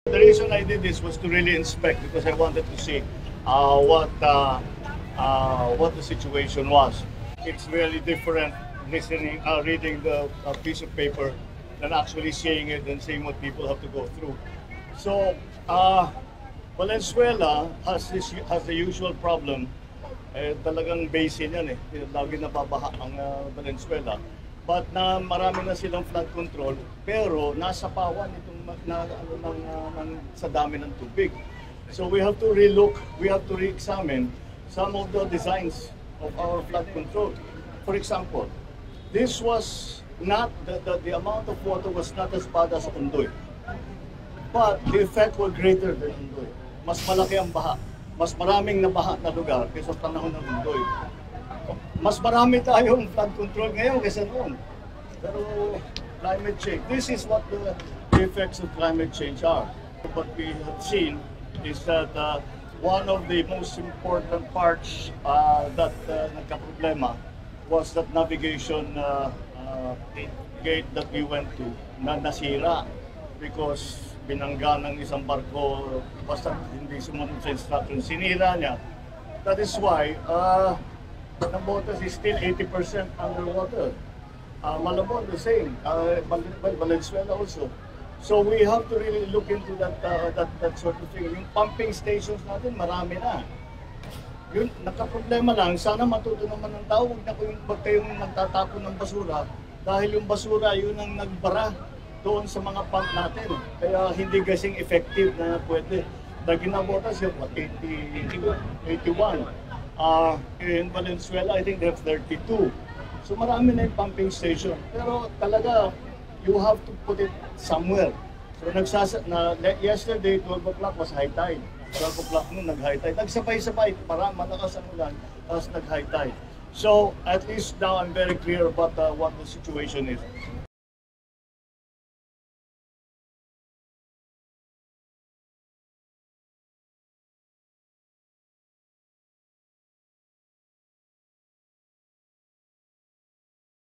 The reason I did this was to really inspect because I wanted to see what the situation was. It's really different reading the piece of paper than actually seeing it and seeing what people have to go through. So, Valenzuela has the usual problem. Talagang basin yan eh. Lagi nababaha ang Valenzuela. But marami na silang flood control, pero nasa pawan itong sa dami ng tubig. So we have to relook, we have to re-examine some of the designs of our flood control. For example, this was not, the amount of water was not as bad as Ondoy. But the effect was greater than Ondoy. Mas malaki ang baha. Mas maraming nabaha na lugar kaysa panahon ng Ondoy. Mas marami tayong flood control ngayon kaysa noon. Pero climate change, this is what the effects of climate change are. What we have seen is that one of the most important parts that nagka-problema was that navigation gate that we went to na nasira because binangga ng isang barko basta hindi sumunod sa instruction. Sinira niya. That is why Navotas is still 80% underwater. Malabon, the same. Valenzuela also. So we have to really look into that sort of thing. Yung pumping stations natin, marami na. Yun, nakaproblema lang. Sana matuto naman ng tao. Huwag kayong nagtatapon ng basura. Dahil yung basura, yun ang nagbara doon sa mga pump natin. Kaya hindi kasing effective na pwede. Dahil Navotas, yung 81. In Valenzuela, I think they have 32. So marami na yung pumping station. Pero talaga, you have to put it somewhere. So yesterday, 12 o'clock was high tide. 12 o'clock noon, nag-high tide. Nagsabay-sabay, para malakas ang ulan, tapos nag-high tide. So at least now I'm very clear about what the situation is.